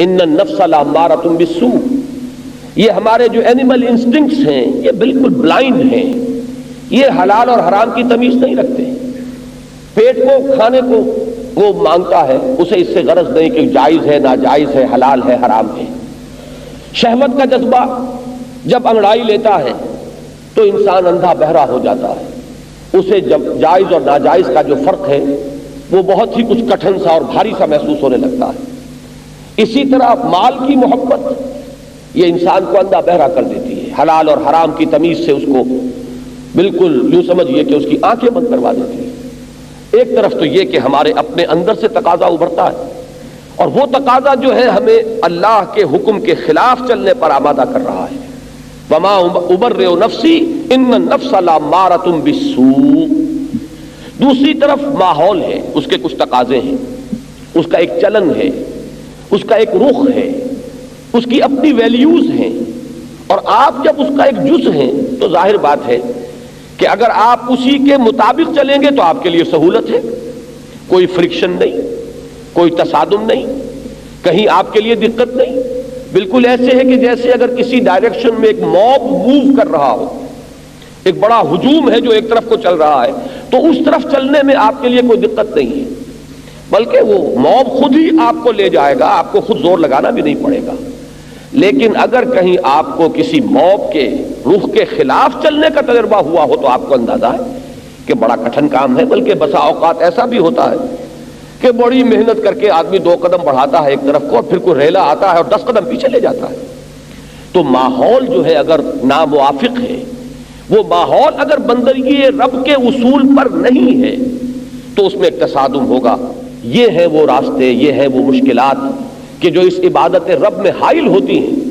ان النفس لامارۃ بالسوء، یہ ہمارے جو اینیمل انسٹنکٹس ہیں یہ بالکل بلائنڈ ہیں، یہ حلال اور حرام کی تمیز نہیں رکھتے۔ پیٹ کو کھانے کو وہ مانگتا ہے، اسے اس سے غرض نہیں کہ جائز ہے ناجائز ہے حلال ہے حرام ہے۔ شہوت کا جذبہ جب انگڑائی لیتا ہے تو انسان اندھا بہرا ہو جاتا ہے، اسے جب جائز اور ناجائز کا جو فرق ہے وہ بہت ہی کچھ کٹھن سا اور بھاری سا محسوس ہونے لگتا ہے۔ اسی طرح مال کی محبت یہ انسان کو اندھا بہرا کر دیتی ہے، حلال اور حرام کی تمیز سے اس کو بالکل یوں سمجھیے کہ اس کی آنکھیں بند کروا دیتی ہے۔ ایک طرف تو یہ کہ ہمارے اپنے اندر سے تقاضا ابھرتا ہے، اور وہ تقاضا جو ہے ہمیں اللہ کے حکم کے خلاف چلنے پر آمادہ کر رہا ہے۔ وما ابرئ نفسی ان النفس لامارۃ بالسوء۔ دوسری طرف ماحول ہے، اس کے کچھ تقاضے ہیں، اس کا ایک چلن ہے، اس کا ایک رخ ہے، اس کی اپنی ویلیوز ہیں، اور آپ جب اس کا ایک جز ہیں تو ظاہر بات ہے کہ اگر آپ اسی کے مطابق چلیں گے تو آپ کے لیے سہولت ہے، کوئی فرکشن نہیں، کوئی تصادم نہیں، کہیں آپ کے لیے دقت نہیں۔ بالکل ایسے ہے کہ جیسے اگر کسی ڈائریکشن میں ایک موب موو کر رہا ہو، ایک بڑا ہجوم ہے جو ایک طرف کو چل رہا ہے، تو اس طرف چلنے میں آپ کے لیے کوئی دقت نہیں ہے، بلکہ وہ موب خود ہی آپ کو لے جائے گا، آپ کو خود زور لگانا بھی نہیں پڑے گا۔ لیکن اگر کہیں آپ کو کسی موب کے رخ کے خلاف چلنے کا تجربہ ہوا ہو تو آپ کو اندازہ ہے کہ بڑا کٹھن کام ہے، بلکہ بسا اوقات ایسا بھی ہوتا ہے کہ بڑی محنت کر کے آدمی 2 قدم بڑھاتا ہے ایک طرف کو، اور پھر کوئی ریلا آتا ہے اور 10 قدم پیچھے لے جاتا ہے۔ تو ماحول جو ہے اگر ناموافق ہے، وہ ماحول اگر بندگی رب کے اصول پر نہیں ہے تو اس میں ایک تصادم ہوگا۔ یہ ہیں وہ راستے، یہ ہیں وہ مشکلات کہ جو اس عبادت رب میں حائل ہوتی ہیں،